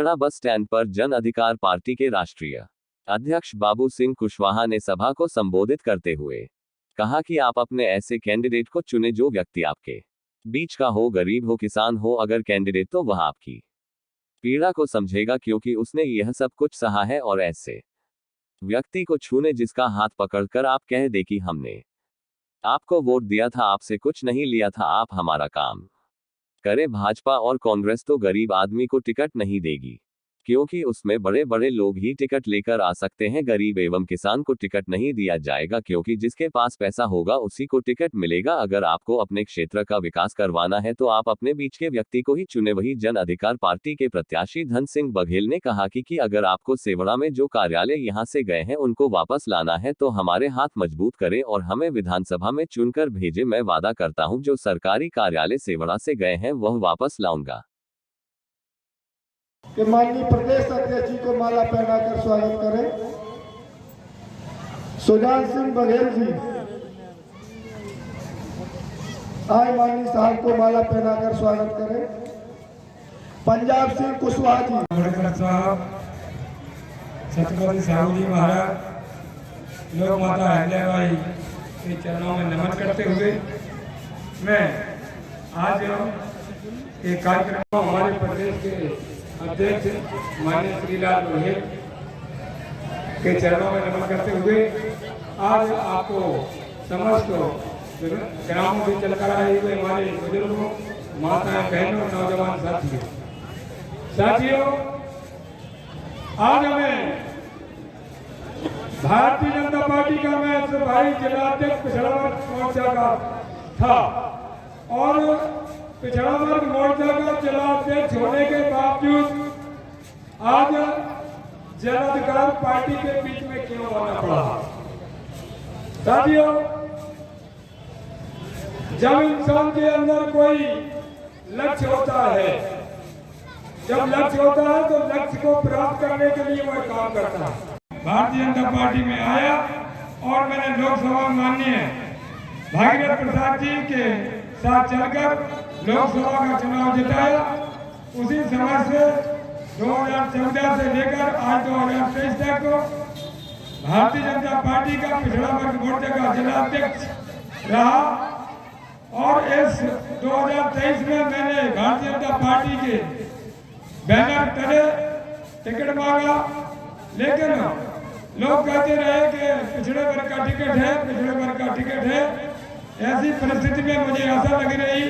पीड़ा bus stand पर जन अधिकार पार्टी के राष्ट्रीय अध्यक्ष बाबू सिंह कुशवाहा ने सभा को संबोधित करते हुए कहा कि आप अपने ऐसे कैंडिडेट को चुने जो व्यक्ति आपके बीच का हो, गरीब हो, किसान हो, अगर कैंडिडेट तो वह आपकी पीड़ा को समझेगा, क्योंकि उसने यह सब कुछ सहा है। और ऐसे व्यक्ति को चुने जिसका हाथ पकड़कर आप कह दे कि हमने आपको वोट दिया था, आपसे कुछ नहीं लिया था, आप हमारा काम करे। भाजपा और कांग्रेस तो गरीब आदमी को टिकट नहीं देगी, क्योंकि उसमें बड़े बड़े लोग ही टिकट लेकर आ सकते हैं। गरीब एवं किसान को टिकट नहीं दिया जाएगा, क्योंकि जिसके पास पैसा होगा उसी को टिकट मिलेगा। अगर आपको अपने क्षेत्र का विकास करवाना है तो आप अपने बीच के व्यक्ति को ही चुने। वही जन अधिकार पार्टी के प्रत्याशी धन सिंह बघेल ने कहा कि अगर आपको सेवड़ा में जो कार्यालय यहां से गए हैं उनको वापस लाना है तो हमारे हाथ मजबूत करें और हमें विधानसभा में चुनकर भेजे। मैं वादा करता हूं जो सरकारी कार्यालय सेवड़ा से गए हैं वह वापस लाऊंगा। कि माननीय प्रदेश अध्यक्ष जी को माला पहनाकर स्वागत करें। सुजान सिंह बघेल जी आए, माननीय साहब को माला पहनाकर स्वागत करें। पंजाब सिंह कुशवाहा जी, छत्रपति साहू जी महाराज, लोक माता अहिल्याबाई के चरणों में नमन करते हुए मैं आज एक कार्यक्रम हमारे प्रदेश के अध्यक्ष माननीय श्रीलाल बघेल के चरणों में नमन करते हुए आज आपको समस्त ग्रामों से चलकर आए हुए हमारे बुजुर्गों, माताएं, बहनों, नौजवान साथियों, आज हमें भारतीय जनता पार्टी का मैं भाई जिलाध्यक्ष पिछड़ा वर्ग मोर्चा का था और पिछड़ा वर्ग मोर्चा का जिलाध्यक्ष होने के बावजूद आज जन अधिकार पार्टी के बीच में क्यों आना पड़ा? साथियों, जब इंसान के अंदर कोई लक्ष्य होता है, जब लक्ष्य होता है तो लक्ष्य को प्राप्त करने के लिए वह काम करता है। भारतीय जनता पार्टी में आया और मैंने लोकसभा माननीय भागीरथ प्रसाद जी के साथ चलकर लोकसभा का चुनाव जिताया। उसी समय से 2014 से लेकर आज 2023 तक भारतीय जनता पार्टी का पिछड़ा वर्ग मोर्चा का जिलाध्यक्ष रहा और इस 2023 में मैंने भारतीय जनता पार्टी के बैनर तले टिकट मांगा, लेकिन लोग कहते रहे कि पिछड़े वर्ग का टिकट है, पिछड़े वर्ग का टिकट है। ऐसी परिस्थिति में मुझे आशा लगी रही,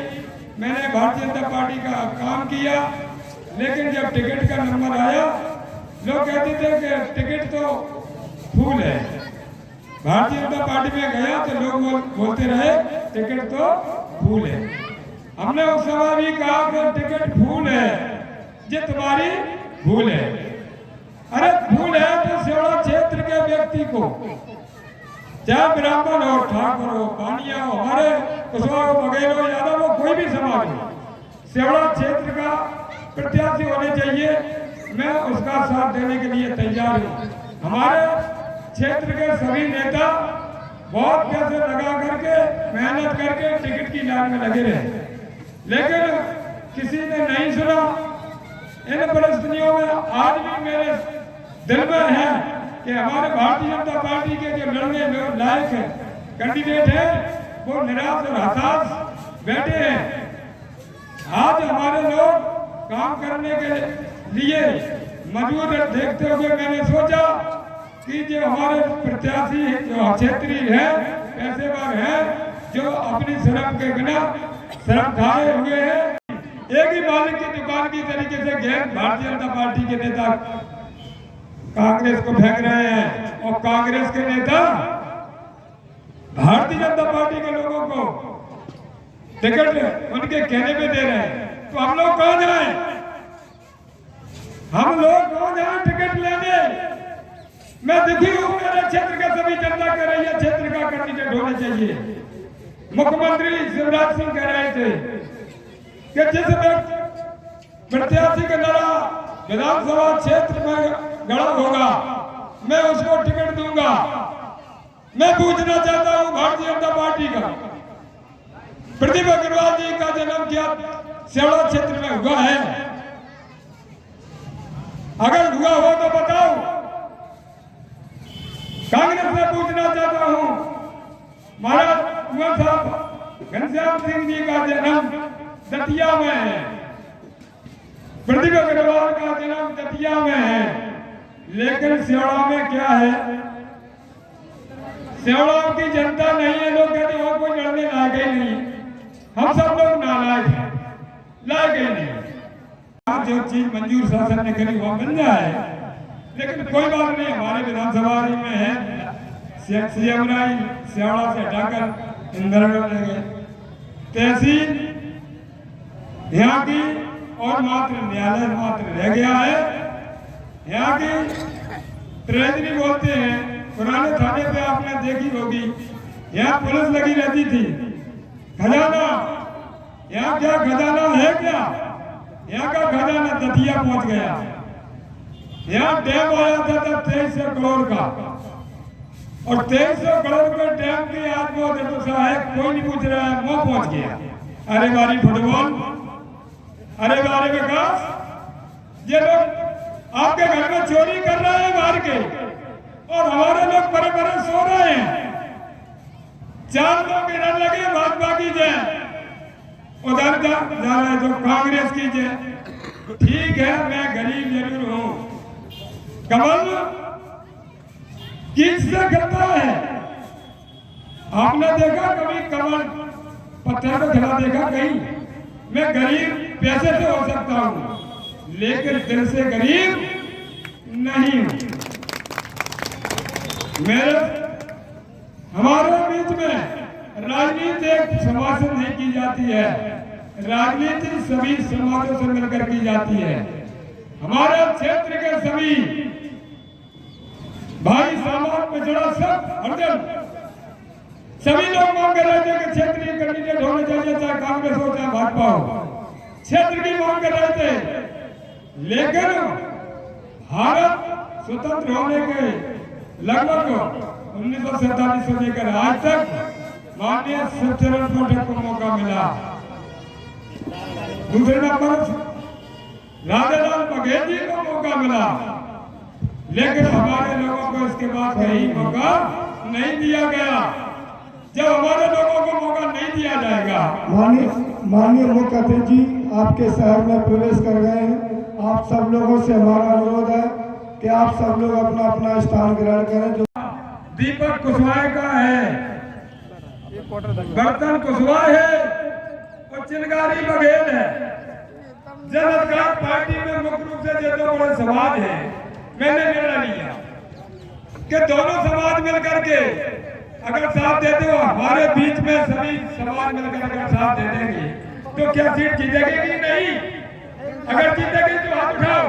मैंने भारतीय जनता पार्टी का काम किया, लेकिन जब टिकट का नंबर आया लोग कहते थे कि टिकट तो फूल है। भारतीय जनता पार्टी में गया तो लोग बोलते रहे टिकट तो फूल है। हमने उस समय भी कहा कि टिकट फूल है, ये तुम्हारी भूल है। अरे भूल है तो सेवड़ा क्षेत्र के व्यक्ति को, चाहे ब्राह्मण हो, ठाकुर हो, पानिया हो, हमारे कुशवाहा हो, बघेल हो, यादव हो, कोई भी समाज हो, सेवड़ा क्षेत्र का प्रत्याशी होने चाहिए। मैं उसका साथ देने के लिए तैयार हूँ। हमारे क्षेत्र के सभी नेता बहुत पैसे लगा करके मेहनत करके टिकट की लाइन में लगे रहे, लेकिन किसी ने नहीं सुना। इन परिस्थितियों में आज भी मेरे दिल में है कि हमारे भारतीय जनता पार्टी के जो लड़ने लायक कैंडिडेट हैं वो निराश और हताश बैठे हैं। आज हमारे लोग काम करने के लिए मजबूर देखते हुए मैंने सोचा कि जो हमारे प्रत्याशी जो क्षेत्रीय है, पैसेवार है, जो अपनी शर्म के बिना शर्म खाए हुए हैं, एक ही मालिक की दुकान की तरीके से गैर भारतीय जनता पार्टी के नेता कांग्रेस को फेंक रहे हैं और कांग्रेस के नेता भारतीय जनता पार्टी के लोगों को टिकट उनके कहने पे दे रहे हैं। तो हम लोग कहां जाएं? हम लोग कहां जाएं टिकट लेने? मैं दुखी हूं, मेरे क्षेत्र का सभी जनता कह रही है क्षेत्र का कैंडिडेट होना चाहिए। मुख्यमंत्री शिवराज सिंह कह रहे थे कि जिस प्रत्याशी का लड़ा विधानसभा क्षेत्र में गड़ा होगा मैं उसको टिकट दूंगा। मैं पूछना चाहता हूं भारतीय जनता पार्टी का, प्रतिभा अग्रवाल जी का जन्म क्या सेवड़ा क्षेत्र में हुआ है? अगर हुआ हो तो बताओ। कांग्रेस से पूछना चाहता हूं, महाराज कुंवर साहब घनश्याम सिंह जी का जन्म दतिया में है, प्रतिभा अग्रवाल का जन्म दतिया में है, लेकिन सियाड़ा में क्या है? सियाड़ा की जनता नहीं है, लोग कहते हैं कोई लड़ने लायक ही नहीं, हम सब लोग नालायक हैं, लायक ही नहीं। जो चीज मंजूर शासन ने करी वो मिल जाए, लेकिन कोई बात नहीं, हमारे विधानसभा में है सीएमआई सियाड़ा से हटाकर इंदिरानगर ले गए, तहसील यहाँ की और मात्र न्यायालय मात्र रह गया है। यहाँ की ट्रेजरी बोलते हैं, पुराने थाने पे आपने देखी होगी, यहाँ पुलिस लगी रहती थी। खजाना, यहाँ क्या खजाना है क्या? यहाँ का खजाना दतिया पहुंच गया। यहाँ डैम आया था तब 2300 करोड़ का, और 2300 करोड़ के डैम की आज वो देखो साहब कोई नहीं पूछ रहा है, वो पहुंच गया। अरे बारी फुटबॉल, अरे बारे विकास, ये लोग आपके घर में चोरी कर रहे हैं मार के, और हमारे लोग बड़े बड़े सो रहे हैं। 4 लोग इधर लगे भाजपा की जय, उधर जा रहे तो कांग्रेस की जय। ठीक है, मैं गरीब जरूर हूं, कमल किससे खिलता है? आपने देखा कभी कमल पत्थर को खिला देखा कहीं? मैं गरीब पैसे से हो सकता हूं, लेकिन दिल से गरीब नहीं हूं। मेरे हमारे बीच में राजनीति एक समाज से नहीं की जाती है, राजनीति सभी समाजों से मिलकर की जाती है। हमारे क्षेत्र के सभी भाई समाज पिछड़ा सब हरदम सभी लोग मांग कर रहे थे कि क्षेत्रीय कैंडिडेट होने चाहिए, चाहे कांग्रेस हो चाहे भाजपा हो, क्षेत्र की मांग कर रहे थे। लेकिन भारत स्वतंत्र होने के लगभग 1947 से लेकर आज तक माननीय शिवचरण पाठक को मौका मिला। दूसरे नंबर राजेलाल बघेल जी को मौका मिला, लेकिन हमारे लोगों को इसके बाद कहीं मौका नहीं दिया गया। जब हमारे लोगों को मौका नहीं दिया जाएगा, माननीय मुख्य अतिथि जी आपके शहर में प्रवेश कर गए हैं। आप सब लोगों से हमारा अनुरोध है कि आप सब लोग अपना अपना स्थान ग्रहण करें। जो दीपक कुशवाहा का है, बर्तन कुशवाहा है और चिनगारी बघेल है। जन अधिकार पार्टी में मुख्य रूप से ये 2 बड़े समाज है। मैंने निर्णय लिया कि दोनों समाज मिलकर के अगर साथ देते हो, हमारे बीच में सभी समाज मिलकर अगर साथ दे देंगे तो क्या सीट जीतेगी कि नहीं? अगर जीतेगी तो हाथ उठाओ।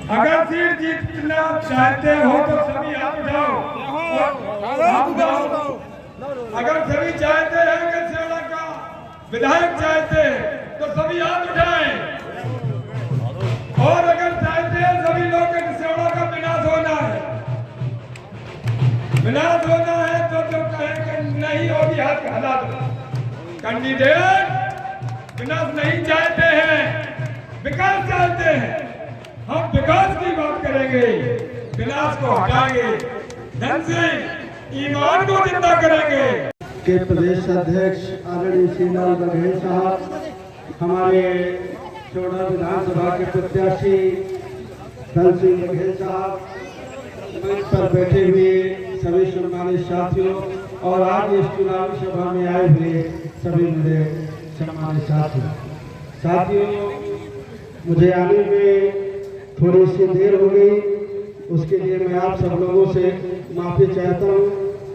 अगर सीट जीतना चाहते हो तो सभी हाथ उठाओ। अगर सभी चाहते हैं कि सियाड़ा का विधायक चाहते हैं तो सभी हाथ उठाएं, और अगर चाहते हैं सभी लोग सियाड़ा का विनाश होना है, विनाश होना है तो जो कहे कि नहीं होगी हाथ हला दो। कैंडिडेट विनाश नहीं चाहते हैं, विकास चाहते हैं। हम विकास की बात करेंगे, विनाश को हटाएंगे, धन से ईमान को जिंदा करेंगे। के प्रदेश अध्यक्ष आदरणीय श्रीलाल बघेल साहब, हमारे चौड़ा विधानसभा के प्रत्याशी धन सिंह बघेल साहब, मंच पर बैठे हुए सभी सम्मानित साथियों और आज इस चुनावी सभा में आए हुए सभी मेरे सम्मानित साथियों, मुझे आने में थोड़ी सी देर हो गई, उसके लिए मैं आप सब लोगों से माफ़ी चाहता हूँ।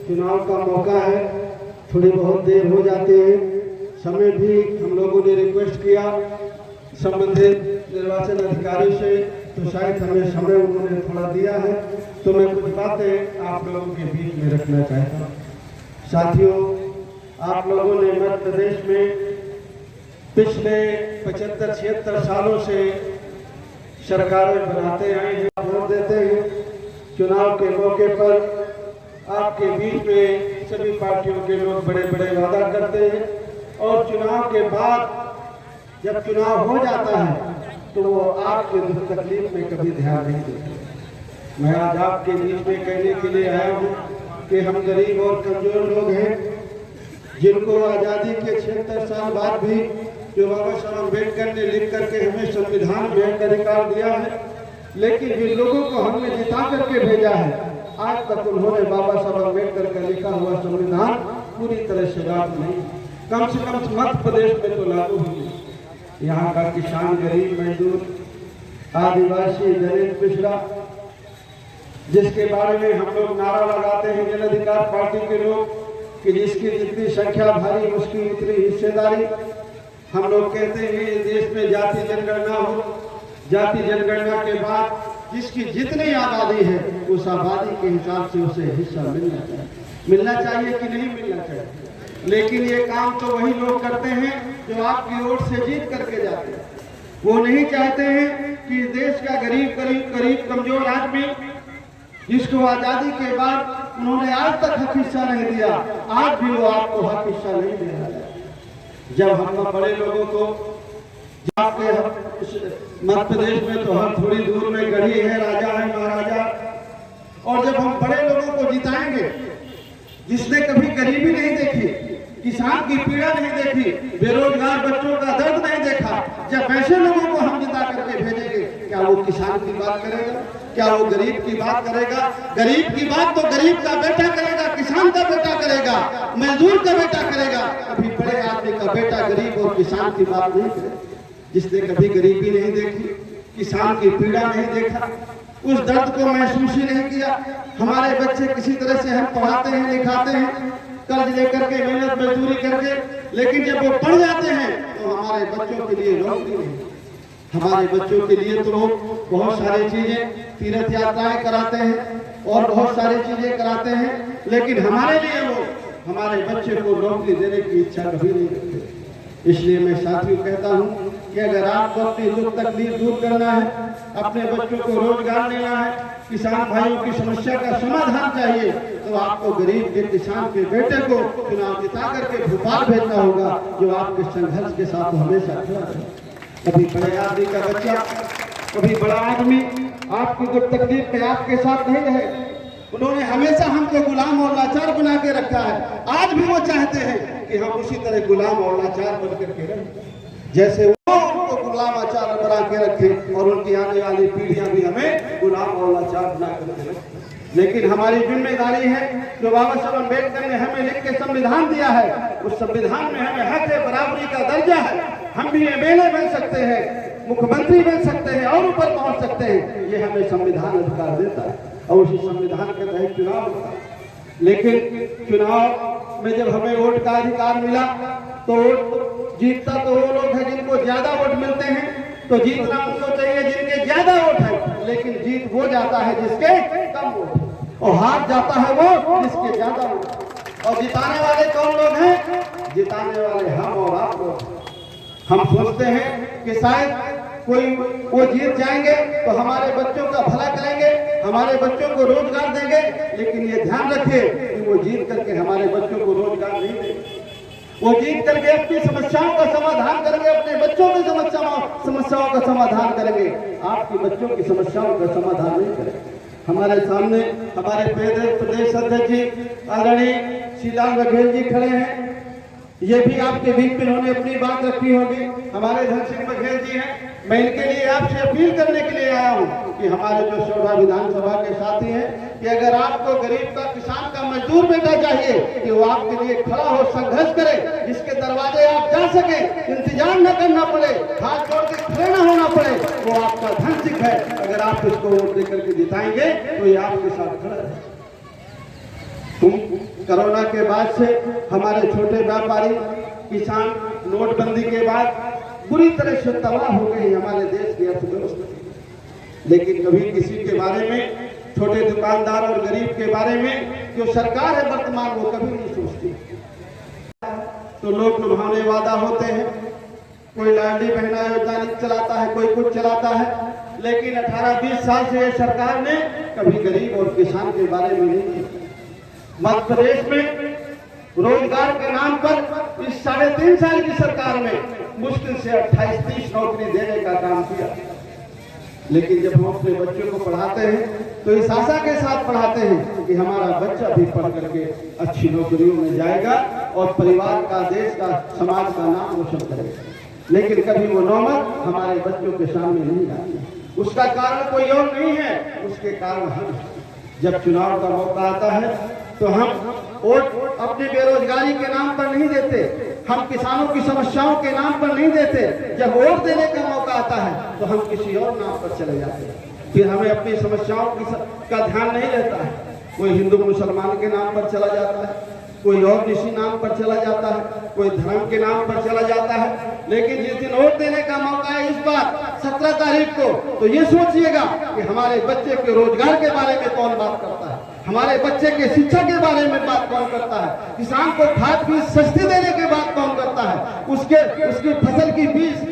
चुनाव का मौका है, थोड़ी बहुत देर हो जाती है। समय भी हम लोगों ने रिक्वेस्ट किया संबंधित निर्वाचन अधिकारी से, तो शायद हमें समय उन्होंने थोड़ा दिया है, तो मैं कुछ बातें आप लोगों के बीच में रखना चाहता हूँ। साथियों, आप लोगों ने मध्य प्रदेश में पिछले 75-76 सालों से सरकारें बनाते आए हैं, वोट देते हैं। चुनाव के मौके पर आपके बीच में सभी पार्टियों के लोग बड़े बड़े वादा करते हैं, और चुनाव के बाद जब चुनाव हो जाता है तो वो आपके दुख तकलीफ में कभी ध्यान नहीं देते। मैं आज आपके बीच में कहने के लिए आया हूँ कि हम गरीब और कमजोर लोग हैं, जिनको आज़ादी के 76 साल बाद भी जो बाबा साहब अम्बेडकर ने लिख करके हमें संविधान में अधिकार दिया है, लेकिन जिन लोगों को हमने जिता करके भेजा है, आज तक उन्होंने बाबा साहब अम्बेडकर का लिखा हुआ संविधान पूरी तरह से लागू नहीं, कम से कम मध्य प्रदेश में तो लागू हुई। यहाँ का किसान, गरीब, मजदूर, आदिवासी, दलित, पिछड़ा, जिसके बारे में हम लोग नारा लगाते हैं जन अधिकार पार्टी के लोग कि जिसकी जितनी संख्या भारी उसकी उतनी हिस्सेदारी। हम लोग कहते हैं इस देश में जाति जनगणना हो, जाति जनगणना के बाद जिसकी जितनी आबादी है उस आबादी के हिसाब से उसे हिस्सा मिलना चाहिए कि नहीं मिलना चाहिए। लेकिन ये काम तो वही लोग करते हैं जो आपकी वोट से जीत करके जाते हैं। वो नहीं चाहते हैं कि देश का गरीब कमजोर आदमी, जिसको आजादी के बाद उन्होंने आज तक हक हिस्सा नहीं दिया, आज भी वो आपको हक हिस्सा नहीं दे रहा है। जब हम बड़े लोगों को, आपके मध्य प्रदेश में तो हर थोड़ी दूर में गढ़ी है, राजा है, महाराजा, और जब हम बड़े लोगों को जिताएंगे जिसने कभी गरीबी नहीं देखी, किसान की पीड़ा नहीं देखी, बेरोजगार बच्चों का दर्द नहीं देखा, जब ऐसे लोगों को हम जिता करके भेजेंगे, क्या वो किसान की बात करेगा? क्या वो गरीब की बात करेगा? गरीब की बात तो गरीब का बेटा करेगा, किसान का बेटा करेगा, मजदूर का बेटा करेगा। कभी बड़े आदमी का बेटा गरीब और किसान की बात नहीं करेगा। जिसने कभी गरीबी नहीं देखी, किसान की पीड़ा नहीं देखा, उस दर्द को महसूस ही नहीं किया। हमारे बच्चे किसी तरह से हम पढ़ाते हैं, लिखाते हैं, कर्ज लेकर के, मेहनत मजदूरी करके, लेकिन जब वो पढ़ जाते हैं तो हमारे बच्चों के लिए नौकरी नहीं। हमारे बच्चों के लिए तो लोग बहुत सारी चीजें, तीर्थ यात्राएं कराते हैं और बहुत सारी चीजें कराते हैं, लेकिन हमारे लिए वो हमारे बच्चे को नौकरी देने की इच्छा कभी नहीं रखते। इसलिए मैं साथियों कहता हूँ कि अगर आपको अपनी दुख तकलीफ दूर करना है, अपने बच्चों को रोजगार देना है, किसान भाइयों की समस्या का समाधान चाहिए, तो आपको गरीब के किसान के बेटे को चुनाव जिता करके भोपाल भेजना होगा, जो आपके संघर्ष के साथ हमेशा खड़ा रहे। कभी बड़े आदमी का बच्चा, कभी बड़ा आदमी आपकी दुख तकलीफ में आपके साथ नहीं रहे। उन्होंने हमेशा हमको गुलाम और लाचार बना के रखा है। आज भी वो चाहते हैं कि हम उसी तरह गुलाम और लाचार बन करके रहें, जैसे वो उनको गुलाम लाचार बना के रखे और उनकी आने वाली पीढ़ियां भी हमें गुलाम और लाचार बना करके रखें। लेकिन हमारी जिम्मेदारी है, जो बाबा साहब अम्बेडकर ने हमें लिख के संविधान दिया है, उस संविधान में हमें हक है, बराबरी का दर्जा है। हम भी एमएलए बन सकते हैं, मुख्यमंत्री बन सकते हैं और ऊपर पहुंच सकते हैं। ये हमें संविधान अधिकार देता है और उसी संविधान के तहत चुनाव होता है। लेकिन चुनाव में जब हमें वोट का अधिकार मिला तो वोट जीतता तो वो लोग हैं जिनको ज्यादा वोट मिलते हैं, तो जीतना उनको चाहिए जिनके ज्यादा वोट है, लेकिन जीत वो जाता है जिसके कम वोट, और हार जाता है वो जिसके ज्यादा वोट। और जिताने वाले कौन लोग हैं? जिताने वाले हम और आप लोग। हम सोचते हैं कि शायद कोई वो जीत जाएंगे तो हमारे बच्चों का भला करेंगे, हमारे बच्चों को रोजगार देंगे, लेकिन ये ध्यान रखिए कि वो जीत करके हमारे बच्चों को रोजगार नहीं देंगे। वो जीत करके अपनी समस्याओं का समाधान करेंगे, अपने बच्चों की समस्याओं का समाधान करेंगे, आपके बच्चों की समस्याओं का समाधान नहीं करेंगे। हमारे सामने हमारे प्रदेश अध्यक्ष जी आदरणीय श्रीलाल बघेल जी खड़े हैं। ये भी आपके बीच में उन्होंने अपनी बात रखी होगी। हमारे धन सिंह बघेल जी हैं। मैं इनके लिए आपसे अपील करने के लिए आया हूँ कि हमारे जो शोभा विधानसभा के साथी हैं, कि अगर आपको गरीब का, किसान का, मजदूर बेटा चाहिए कि वो आपके लिए खड़ा हो, संघर्ष करे, जिसके दरवाजे आप जा सके, इंतजार न करना पड़े, हाथ जोड़ के खड़े न होना पड़े, वो आपका धन सिंह है। अगर आप इसको वोट देकर के जिताएंगे तो ये आपके साथ खड़ा है। कोरोना के बाद से हमारे छोटे व्यापारी, किसान, नोटबंदी के बाद बुरी तरह से तबाह हो गई हमारे देश की अर्थव्यवस्था। लेकिन कभी किसी के बारे में, छोटे दुकानदार और गरीब के बारे में जो सरकार है वर्तमान, वो कभी नहीं सोचती। तो लोग लुभावने वादा होते हैं, कोई लाडली बहना योजना चलाता है, कोई कुछ चलाता है, लेकिन 18-20 साल से सरकार ने कभी गरीब और किसान के बारे में नहीं किया। मध्य प्रदेश में रोजगार के नाम पर इस 3.5 साल की सरकार में मुश्किल से 28-30 नौकरी देने का काम किया। लेकिन जब हम अपने बच्चों को पढ़ाते हैं तो इस आशा के साथ पढ़ाते हैं कि हमारा बच्चा भी पढ़ करके अच्छी नौकरियों में जाएगा और परिवार का, देश का, समाज का नाम रोशन करेगा। लेकिन कभी वो नौबत हमारे बच्चों के सामने नहीं आती। उसका कारण कोई और नहीं है, उसके कारण हम। जब चुनाव का मौका आता है तो हम वोट अपनी बेरोजगारी के नाम पर नहीं देते, हम किसानों की समस्याओं के नाम पर नहीं देते। जब वोट देने का मौका आता है तो हम किसी और नाम पर चले जाते हैं। फिर हमें अपनी समस्याओं का ध्यान नहीं रहता है। कोई हिंदू मुसलमान के नाम पर चला जाता है, कोई और किसी नाम पर चला जाता है, कोई धर्म के नाम पर चला जाता है। लेकिन जिस दिन वोट देने का मौका है इस बार 17 तारीख को, तो ये सोचिएगा कि हमारे बच्चे के रोजगार के बारे में कौन बात करता है, हमारे बच्चे के शिक्षा के बारे में बात कौन करता है, किसान को खाद बीज सस्ती देने की बात कौन करता है, उसकी फसल की बीज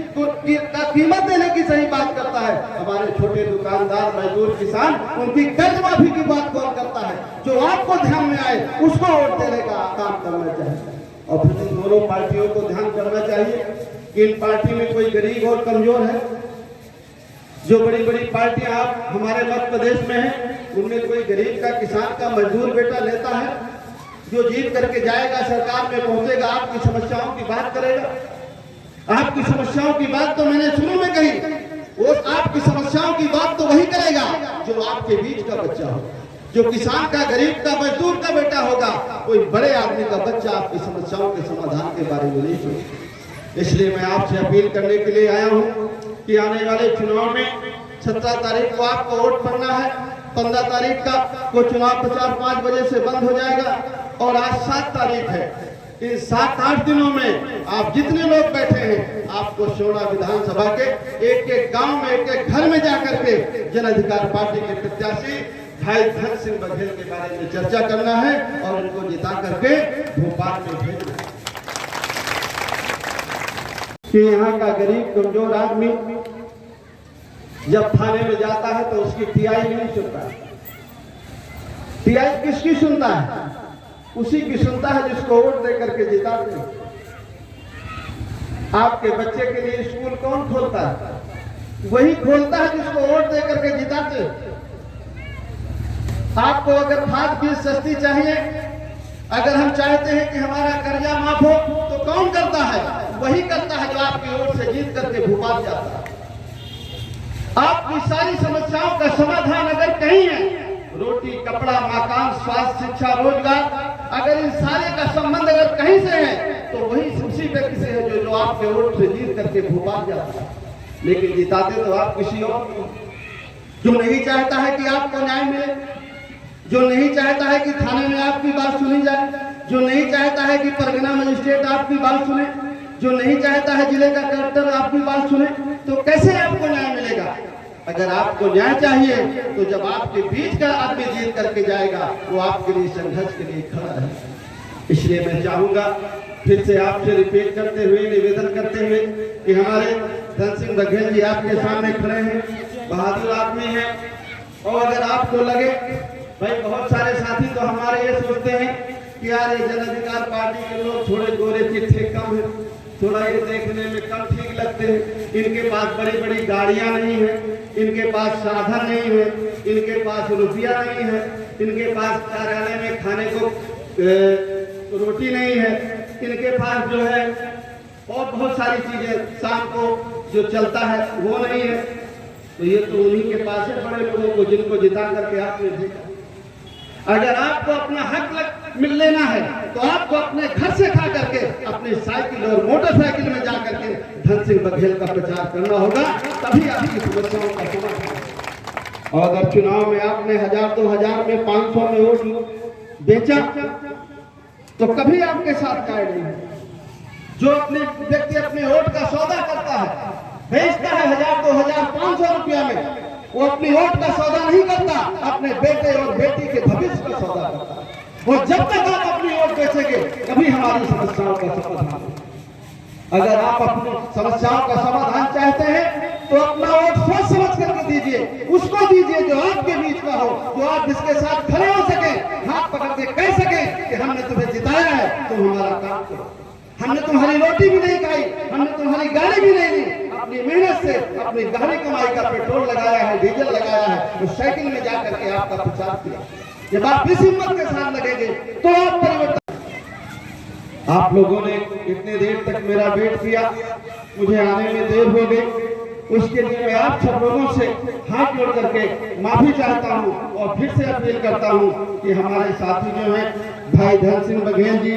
का कीमत देने की सही बात करता है, हमारे छोटे दुकानदार, मजदूर, किसान, उनकी कर्ज माफी की बात कौन करता है। जो आपको ध्यान में आए उसको वोट देने का काम करना चाहिए। और फिर इन दोनों पार्टियों को ध्यान करना चाहिए कि इन पार्टी में कोई गरीब और कमजोर है। जो बड़ी बड़ी पार्टियां आप हमारे मध्य प्रदेश में हैं, उनमें कोई गरीब का, किसान का, मजदूर बेटा लेता है जो जीत करके जाएगा, सरकार में पहुंचेगा, आपकी समस्याओं की बात करेगा। आपकी समस्याओं की बात तो मैंने शुरू में कही, वो आपकी समस्याओं की बात तो वही करेगा जो आपके बीच का बच्चा हो, जो किसान का, गरीब का, मजदूर का बेटा होगा। कोई बड़े आदमी का बच्चा आपकी समस्याओं के समाधान के बारे में नहीं सोचेगा। इसलिए मैं आपसे अपील करने के लिए आया हूं कि आने वाले चुनाव में 17 तारीख को आपको वोट पड़ना है। 15 तारीख का वो चुनाव प्रचार 5 बजे से बंद हो जाएगा और आज 7 तारीख है। इन 7-8 दिनों में आप जितने लोग बैठे हैं, आपको सोना विधानसभा के एक एक गांव में, एक एक घर में जाकर के जन अधिकार पार्टी के प्रत्याशी भाई धन सिंह बघेल के बारे में चर्चा करना है और उनको जिता करके भोपाल में भेजना है। कि यहाँ का गरीब कमजोर आदमी जब थाने में जाता है तो उसकी टीआई नहीं सुनता। टीआई किसकी सुनता है? उसी की सुनता है जिसको वोट दे करके जिताते हैं। आपके बच्चे के लिए स्कूल कौन खोलता है? वही खोलता है जिसको वोट दे करके जिताते हैं। आपको अगर खाद बीज सस्ती चाहिए, अगर हम चाहते हैं कि हमारा कर्जा माफ हो, तो कौन करता है? वही करता है जो आपकी वोट से जीत करके भोपाल जाता है। आपकी सारी समस्याओं का समाधान अगर कहीं है, रोटी, कपड़ा, मकान, स्वास्थ्य, शिक्षा, रोजगार, अगर इन सारे का संबंध अगर कहीं से है तो वही उसी व्यक्ति से है जो आपके वोट से जीत करके भोपाल जाता है। लेकिन जिताते तो आप किसी और को, जो नहीं चाहता है कि आपको न्याय मिले, जो नहीं चाहता है कि थाने में आपकी बात सुनी जाए, जो नहीं चाहता है कि परगना मजिस्ट्रेट आपकी बात सुने, जो नहीं चाहता है जिले का कलेक्टर आपकी बात सुने, तो कैसे आपको न्याय मिलेगा? अगर आपको न्याय चाहिए तो जब आपके बीच का आदमी जीत करके जाएगा, वो आपके लिए संघर्ष के लिए खड़ा है। इसलिए मैं चाहूंगा फिर से आपसे रिपीट करते हुए, निवेदन करते हुए कि हमारे धन सिंह बघेल जी आपके सामने खड़े हैं, बहादुर आदमी हैं। और अगर आपको लगे, भाई बहुत सारे साथी तो हमारे ये सोचते हैं कि यार ये जन अधिकार पार्टी के लोग थोड़े गोरे चिट्ठे कम है, थोड़ा ये देखने में कम ठीक लगते हैं, इनके पास बड़ी बड़ी गाड़ियां नहीं है, इनके पास साधन नहीं है, इनके पास रुपया नहीं है, इनके पास कार्यालय में खाने को रोटी नहीं है, इनके पास जो है और बहुत सारी चीजें शाम को जो चलता है वो नहीं है। तो ये तो उन्हीं के पास है, बड़े लोगों को जिनको जिता करके आपने भेजा। अगर आपको अपना हक मिल लेना है तो आपको अपने घर से खा करके अपनी साइकिल और मोटरसाइकिल में जा करके धन सिंह बघेल का प्रचार करना होगा, तभी आपकी समस्याओं का समाधान। और अगर चुनाव में आपने 1000-2000 में 500 में वोट बेचा तो कभी आपके साथ काय नहीं है। जो अपने व्यक्ति अपने वोट का सौदा करता है, बेचता है 1000-2000-500 रुपया में, वो अपनी वोट का सौदा नहीं करता, अपने बेटे और बेटी के भविष्य का सौदा करता है। और जब तक आप अपनी वोट बेचेंगे कभी हमारी समस्याओं का समाधान नहीं। अगर आप अपनी समस्याओं का समाधान चाहते हैं तो अपना वोट सोच समझ करके दीजिए, उसको दीजिए जो आपके बीच का हो, जो आप जिसके साथ खड़े हो सके, हाथ पकड़ के कह सके कि हमने तुम्हें जिताया है, तुम हमारा काम करो, हमने तुम्हारी रोटी भी नहीं खाई, हमने तुम्हारी गाड़ी भी नहीं ली, अपनी मेहनत से अपनी गहरी कमाई का पेट्रोल लगाया है, डीजल लगाया है, उस साइकिल में जाकर के आपका प्रचार किया। जब आप इस हिम्मत के साथ लगेंगे तो आप परिवर्तन। आप लोगों ने इतने देर तक मेरा वेट किया, मुझे आने में देर हो गई, उसके लिए मैं आप सब लोगों से हाथ जोड़ करके माफी चाहता हूं और फिर से अपील करता हूं कि हमारे साथी जो हैं भाई धन सिंह बघेल जी,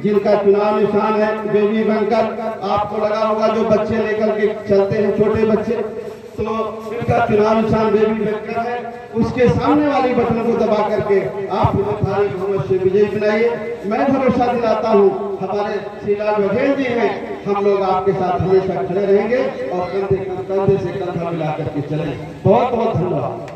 जिनका चुनाव निशान है बेबी बनकर, आपको लगा होगा जो बच्चे लेकर के चलते हैं छोटे बच्चे, तो इनका चुनाव निशान बेबी बनकर है, उसके सामने वाली बटन को दबा करके आप भारी बहुमत से विजयी बनाइए। मैं भरोसा दिलाता हूँ हमारे श्रीलाल बघेल जी हैं, हम लोग आपके साथ हमेशा खड़े रहेंगे और कंधे से कंधा मिला करके चलें। बहुत बहुत धन्यवाद।